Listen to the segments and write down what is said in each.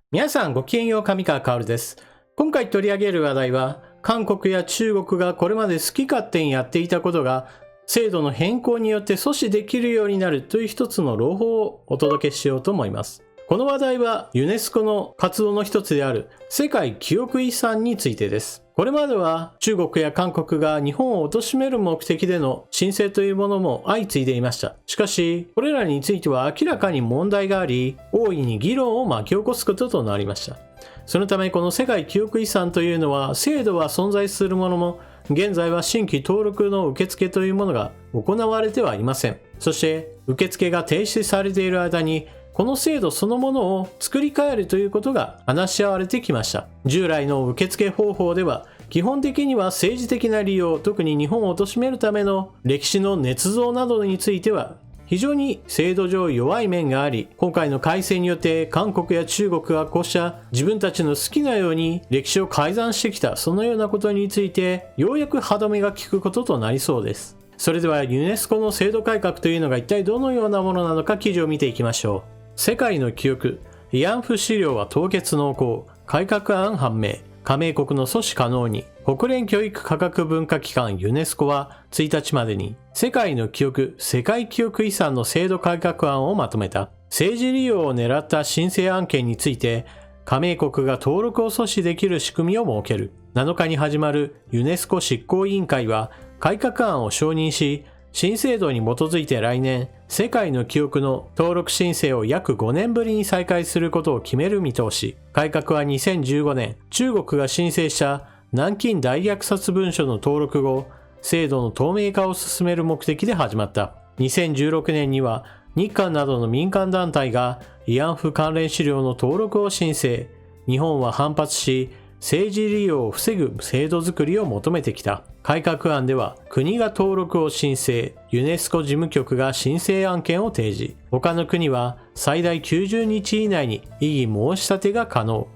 皆さんごきげんよう、上川薫です。今回取り上げる話題は、韓国や中国がこれまで好き勝手にやっていたことが、制度の変更によって阻止できるようになるという一つの朗報をお届けしようと思います。この話題はユネスコの活動の一つである世界記憶遺産についてです。これまでは中国や韓国が日本を貶める目的での申請というものも相次いでいました。しかし、これらについては明らかに問題があり、大いに議論を巻き起こすこととなりました。そのためこの世界記憶遺産というのは制度は存在するものも、現在は新規登録の受付というものが行われてはいません。そして受付が停止されている間にこの制度そのものを作り変えるということが話し合われてきました。従来の受付方法では基本的には政治的な利用、特に日本を貶めるための歴史の捏造などについては非常に制度上弱い面があり、今回の改正によって韓国や中国がこうした自分たちの好きなように歴史を改ざんしてきた、そのようなことについてようやく歯止めが効くこととなりそうです。それではユネスコの制度改革というのが一体どのようなものなのか記事を見ていきましょう。世界の記憶、慰安婦資料は凍結濃厚、改革案判明、加盟国の阻止可能に。国連教育科学文化機関ユネスコは1日までに世界の記憶、世界記憶遺産の制度改革案をまとめた。政治利用を狙った申請案件について加盟国が登録を阻止できる仕組みを設ける。7日に始まるユネスコ執行委員会は改革案を承認し、新制度に基づいて来年、世界の記憶の登録申請を約5年ぶりに再開することを決める見通し。改革は2015年、中国が申請した南京大虐殺文書の登録後、制度の透明化を進める目的で始まった。2016年には、日韓などの民間団体が慰安婦関連資料の登録を申請。日本は反発し、政治利用を防ぐ制度作りを求めてきた。改革案では国が登録を申請、ユネスコ事務局が申請案件を提示。他の国は最大90日以内に異議申し立てが可能。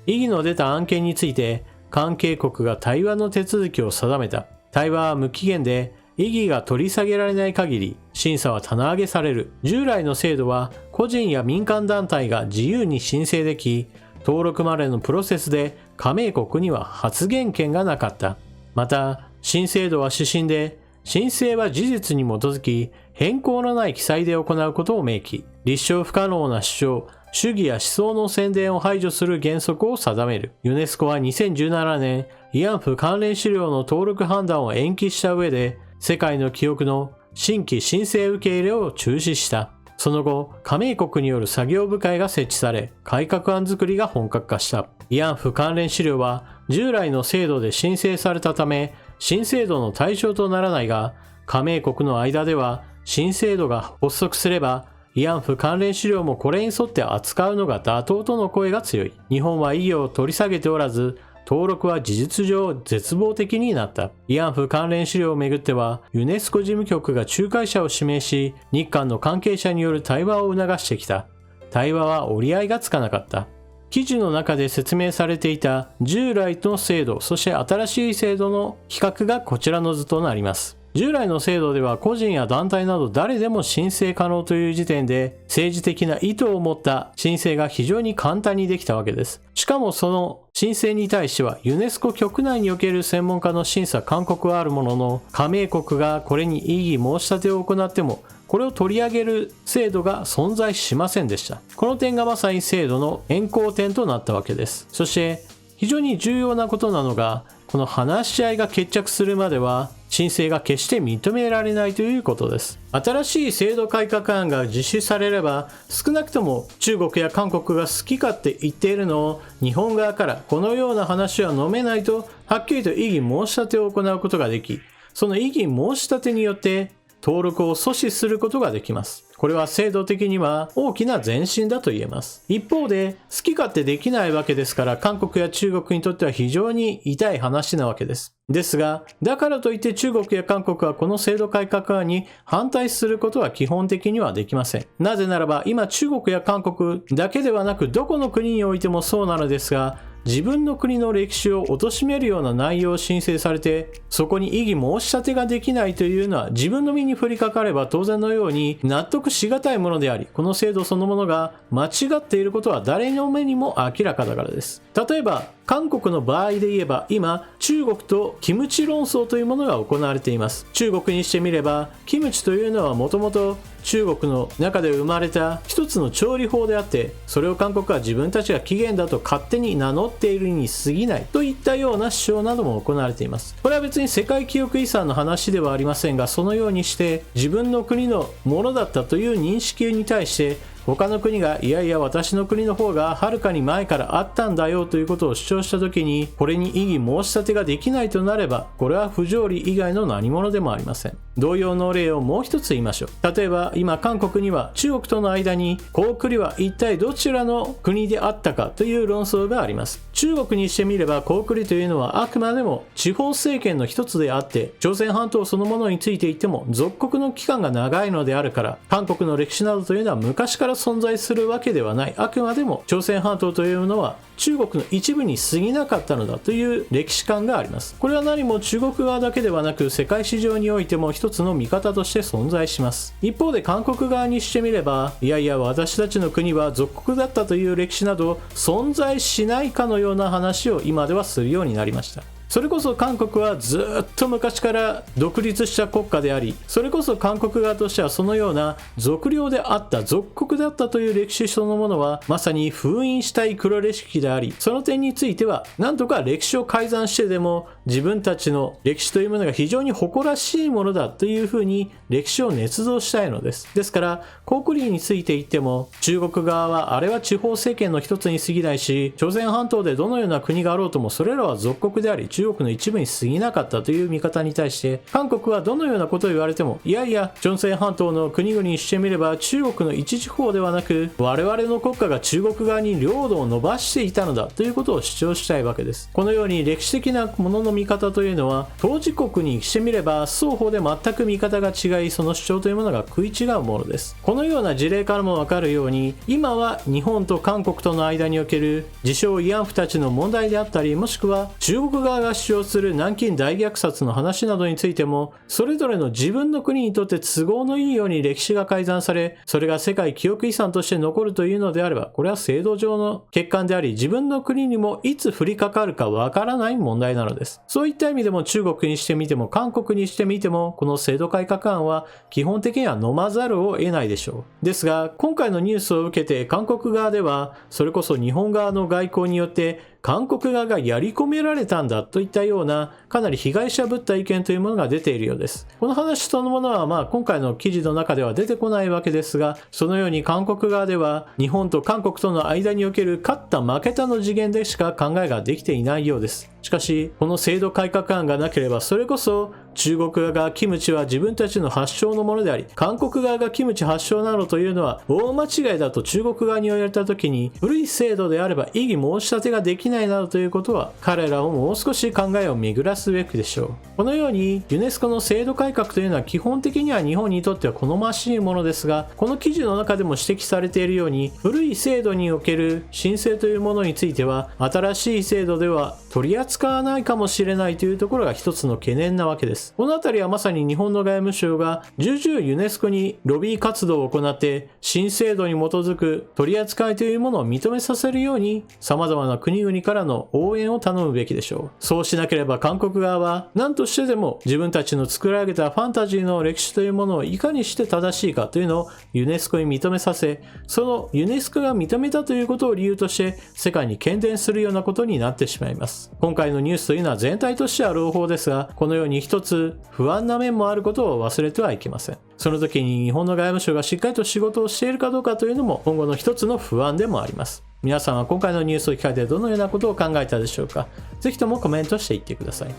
異議の出た案件について関係国が対話の手続きを定めた。対話は無期限で異議が取り下げられない限り審査は棚上げされる。従来の制度は個人や民間団体が自由に申請でき、登録までのプロセスで加盟国には発言権がなかった。また、新制度は指針で、申請は事実に基づき、変更のない記載で行うことを明記。立証不可能な主張、主義や思想の宣伝を排除する原則を定める。ユネスコは2017年、慰安婦関連資料の登録判断を延期した上で、世界の記憶の新規申請受け入れを中止した。その後、加盟国による作業部会が設置され、改革案作りが本格化した。慰安婦関連資料は、従来の制度で申請されたため、新制度の対象とならないが、加盟国の間では、新制度が発足すれば、慰安婦関連資料もこれに沿って扱うのが妥当との声が強い。日本は異議を取り下げておらず、登録は事実上絶望的になった。慰安婦関連資料をめぐっては、ユネスコ事務局が仲介者を指名し、日韓の関係者による対話を促してきた。対話は折り合いがつかなかった。記事の中で説明されていた従来の制度、そして新しい制度の比較がこちらの図となります。従来の制度では個人や団体など誰でも申請可能という時点で政治的な意図を持った申請が非常に簡単にできたわけです。しかもその申請に対してはユネスコ局内における専門家の審査勧告はあるものの、加盟国がこれに異議申し立てを行ってもこれを取り上げる制度が存在しませんでした。この点がまさに制度の変更点となったわけです。そして非常に重要なことなのが、この話し合いが決着するまでは申請が決して認められないということです。新しい制度改革案が実施されれば、少なくとも中国や韓国が好き勝手言っているのを日本側からこのような話は飲めないとはっきりと異議申し立てを行うことができ、その異議申し立てによって登録を阻止することができます。これは制度的には大きな前進だと言えます。一方で好き勝手できないわけですから、韓国や中国にとっては非常に痛い話なわけです。ですが、だからといって中国や韓国はこの制度改革案に反対することは基本的にはできません。なぜならば今中国や韓国だけではなくどこの国においてもそうなのですが、自分の国の歴史を貶めるような内容を申請されて、そこに異議申し立てができないというのは自分の身に降りかかれば当然のように納得しがたいものであり、この制度そのものが間違っていることは誰の目にも明らかだからです。例えば韓国の場合で言えば、今中国とキムチ論争というものが行われています。中国にしてみればキムチというのはもともと中国の中で生まれた一つの調理法であって、それを韓国は自分たちが起源だと勝手に名乗っているに過ぎないといったような主張なども行われています。これは別に世界記憶遺産の話ではありませんが、そのようにして自分の国のものだったという認識に対して他の国がいやいや私の国の方がはるかに前からあったんだよということを主張したときに、これに異議申し立てができないとなれば、これは不条理以外の何者でもありません。同様の例をもう一つ言いましょう。例えば今韓国には中国との間に高句麗は一体どちらの国であったかという論争があります。中国にしてみれば高句麗というのはあくまでも地方政権の一つであって、朝鮮半島そのものについて言っても属国の期間が長いのであるから、韓国の歴史などというのは昔から存在するわけではない。あくまでも朝鮮半島というのは中国の一部に過ぎなかったのだという歴史観があります。これは何も中国側だけではなく世界史上においても一つの見方として存在します。一方で韓国側にしてみれば、いやいや私たちの国は属国だったという歴史など存在しないかのような話を今ではするようになりました。それこそ韓国はずっと昔から独立した国家であり、それこそ韓国側としてはそのような属領であった、属国だったという歴史そのものはまさに封印したい黒歴史であり、その点については何とか歴史を改ざんしてでも自分たちの歴史というものが非常に誇らしいものだというふうに歴史を捏造したいのです。ですから高句麗について言っても、中国側はあれは地方政権の一つに過ぎないし、朝鮮半島でどのような国があろうともそれらは属国であり中国の一部に過ぎなかったという見方に対して、韓国はどのようなことを言われても、いやいや朝鮮半島の国々にしてみれば中国の一地方ではなく、我々の国家が中国側に領土を伸ばしていたのだということを主張したいわけです。このように歴史的なものの見方というのは、当事国にしてみれば双方で全く見方が違い、その主張というものが食い違うものです。このような事例からもわかるように、今は日本と韓国との間における自称慰安婦たちの問題であったり、もしくは中国側が主張する南京大虐殺の話などについても、それぞれの自分の国にとって都合のいいように歴史が改ざんされ、それが世界記憶遺産として残るというのであれば、これは制度上の欠陥であり、自分の国にもいつ降りかかるかわからない問題なのです。そういった意味でも中国にしてみても韓国にしてみても、この制度改革案は基本的には飲まざるを得ないでしょう。ですが今回のニュースを受けて韓国側では、それこそ日本側の外交によって韓国側がやり込められたんだといったようなかなり被害者ぶった意見というものが出ているようです。この話そのものは今回の記事の中では出てこないわけですが、そのように韓国側では日本と韓国との間における勝った負けたの次元でしか考えができていないようです。しかしこの制度改革案がなければ、それこそ中国側がキムチは自分たちの発祥のものであり、韓国側がキムチ発祥なのというのは大間違いだと中国側に言われた時に、古い制度であれば異議申し立てができないなどということは、彼らをもう少し考えを巡らすべきでしょう。このようにユネスコの制度改革というのは基本的には日本にとっては好ましいものですが、この記事の中でも指摘されているように、古い制度における申請というものについては新しい制度では取り扱わないかもしれないというところが一つの懸念なわけです。このあたりはまさに日本の外務省が重々ユネスコにロビー活動を行って新制度に基づく取り扱いというものを認めさせるように様々な国々からの応援を頼むべきでしょう。そうしなければ韓国側は何としてでも自分たちの作られたファンタジーの歴史というものをいかにして正しいかというのをユネスコに認めさせ、そのユネスコが認めたということを理由として世界に喧伝するようなことになってしまいます。今回のニュースというのは全体としては朗報ですが、このように一つ不安な面もあることを忘れてはいけません。その時に日本の外務省がしっかりと仕事をしているかどうかというのも今後の一つの不安でもあります。皆さんは今回のニュースを聞かれてどのようなことを考えたでしょうか。ぜひともコメントしていってください。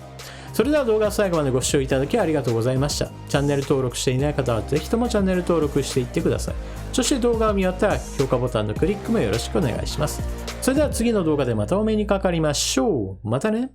それでは動画を最後までご視聴いただきありがとうございました。チャンネル登録していない方はぜひともチャンネル登録していってください。そして動画を見終わったら評価ボタンのクリックもよろしくお願いします。それでは次の動画でまたお目にかかりましょう。またね。